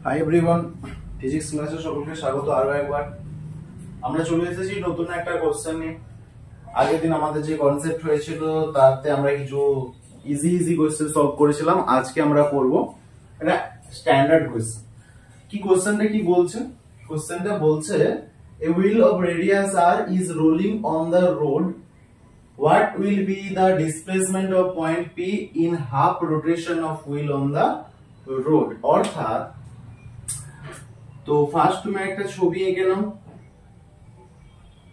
Hi everyone, physics ক্লাসে সকলকে স্বাগত। আরো একবার আমরা চলে এসেছি নতুন একটা কোশ্চেন নিয়ে। আগের দিন আমাদের যে কনসেপ্ট হয়েছিল তাতে আমরা কিছু ইজি কোশ্চেন সলভ করেছিলাম। আজকে আমরা করব এটা স্ট্যান্ডার্ড কোশ্চেন। কি কোশ্চেনটা কি বলছে? কোশ্চেনটা বলছে a wheel of radius r is rolling on the road. What will be the displacement of point P in half rotation of wheel on the road? অর্থাৎ তো ফার্স্ট তুমি একটা ছবি এঁকে নাও।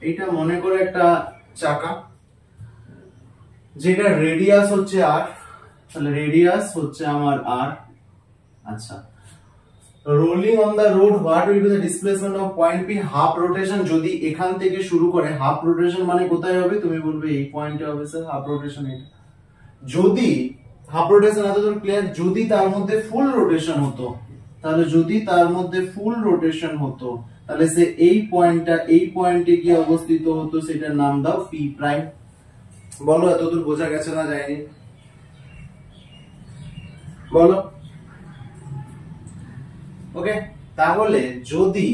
এটা মনে করো একটা চাকা, যেটা রেডিয়াস হচ্ছে r, তাহলে রেডিয়াস হচ্ছে আমার r। আচ্ছা, rolling on the road, what will be the displacement of point P half rotation. যদি এখান থেকে শুরু করে, হাফ রোটেশন মানে কোথায় হবে? তুমি বলবে এই পয়েন্টে হবে স্যার হাফ রোটেশন। এটা যদি হাফ রোটেশন এতদূর ক্লিয়ার। যদি তার মধ্যে ফুল রোটেশন হতো, তাহলে যদি তার মধ্যে ফুল রোটেশন হতো তাহলে সে এই পয়েন্টটা এই পয়েন্টে গিয়ে অবস্থিত হতো, সেটার নাম দাও পি প্রাইম। বলো এতদূর বোঝা গেছে না যায়নি? বলো। ওকে, তাহলে যদি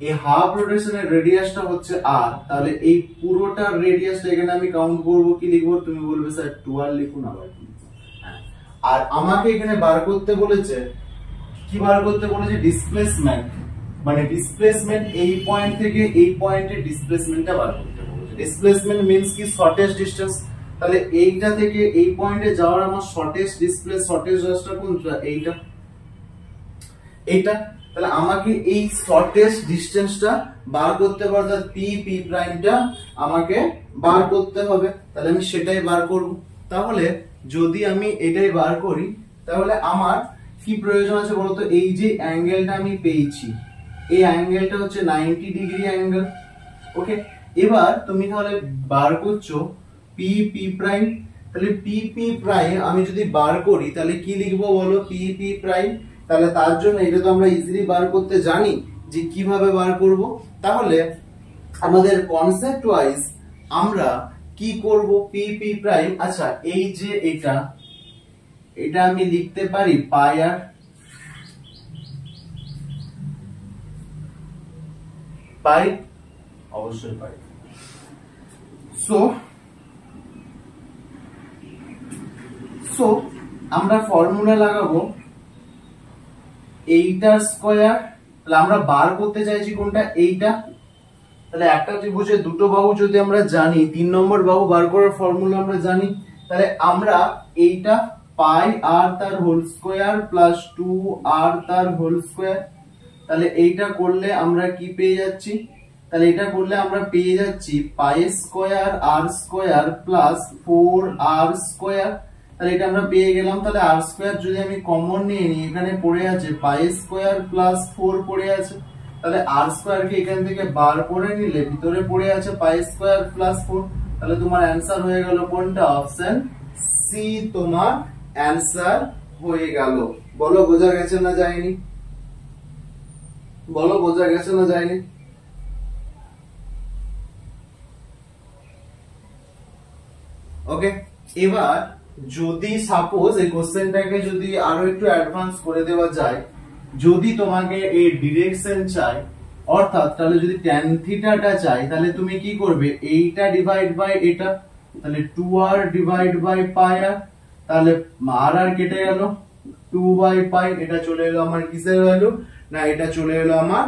এই হাফ রোটেশনের রেডিয়াসটা হচ্ছে r, তাহলে এই পুরোটার রেডিয়াসটা এখানে আমি কাউন্ট করব। কি লিখবো? তুমি বলবে স্যার 12 লিখুন। আবার আর আমাকে এখানে বার করতে বলেছে, কি বার করতে বলেছে? ডিসপ্লেসমেন্ট, মানে ডিসপ্লেসমেন্ট এই পয়েন্ট থেকে এই পয়েন্টের ডিসপ্লেসমেন্টটা বার করতে বলেছে। ডিসপ্লেসমেন্ট মিন্স কি? Shortest distance. তাহলে এইটা থেকে এই পয়েন্টে যাওয়ার আমার শর্টেস্ট রাস্তা কোনটা? এইটা। তাহলে আমাকে এই শর্টেস্ট ডিসটেন্সটা বার করতে পারবে, পি প্রাইমটা আমাকে বার করতে হবে। তাহলে আমি সেটাই বার করব। তাহলে যদি আমি এটাই বার করি, তাহলে আমার কি প্রয়োজন আছে বলতো? এই যে অ্যাঙ্গেলটা আমি পেয়েছি, এই অ্যাঙ্গেলটা হচ্ছে 90 ডিগ্রি অ্যাঙ্গেল। ওকে, এবার তুমি তাহলে বার করছো পি প্রাইম। তাহলে পি প্রাইম আমি যদি বার করি তাহলে কি লিখবো বলো? P prime. তাহলে তার জন্য এটা তো আমরা ইজিলি বার করতে জানি যে কিভাবে বার করব। তাহলে আমাদের কনসেপ্ট ওয়াইজ আমরা কি করব? P prime. আচ্ছা, এই যে এটা আমি লিখতে পারি পাই আর, পাই, অবশ্যই পাই। সো আমরা ফর্মুলা লাগাবো এইটার স্কয়ার। তাহলে আমরা বার করতে চাইছি কোনটা? এইটা। তাহলে একটা ত্রিভুজের দুটো বাহু যদি আমরা জানি, 3 নম্বর বাহু বার করার ফর্মুলা আমরা জানি। তাহলে আমরা এইটা পাই আর তার হোল স্কয়ার প্লাস 2r তার হোল স্কয়ার। তাহলে এইটা করলে আমরা কি পেয়ে যাচ্ছি? তাহলে এটা করলে আমরা পেয়ে যাচ্ছি পাই স্কয়ার আর স্কয়ার প্লাস 4r স্কয়ার। তাহলে এটা আমরা পেয়ে গেলাম। তাহলে আর স্কয়ার যদি আমি কমন নিয়ে নিই, এখানে পড়ে আছে পাই স্কয়ার প্লাস 4 পড়ে আছে। তাহলে আর স্কয়ার কে এখান থেকে বার করে নিলে ভিতরে পড়ে আছে পাই স্কয়ার প্লাস 4। তাহলে তোমার অ্যানসার হয়ে গেল কোনটা? অপশন সি তোমার অ্যানসার হয়ে গেল। বলো বোঝা গেছে না যায়নি? বলো বোঝা গেছে না যায়নি? ওকে, এবার যদি সাপোজ এই কোশ্চেনটাকে যদি আরো একটু অ্যাডভান্স করে দেওয়া যায়, যদি তোমাকে এই ডিরেকশন চাই, অর্থাৎ তাহলে যদি tan থিটাটা চাই, তাহলে তুমি কি করবে? এইটা ডিভাইড বাই এটা, তাহলে 2r ডিভাইড বাই পাই আর। তাহলে আর কেটে গেল, 2 বাই পাই। এটা চলে এলো আমার কিসের ভ্যালু? না, এটা চলে এলো আমার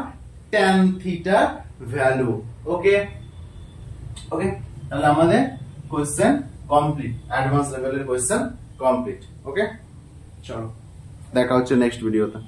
tan থিটার ভ্যালু। ওকে, তাহলে আমাদের কোশ্চেন কমপ্লিট, অ্যাডভান্স লেভেলের কোশ্চেন কমপ্লিট। ওকে, চলো দেখা হচ্ছে নেক্সট ভিডিওতে।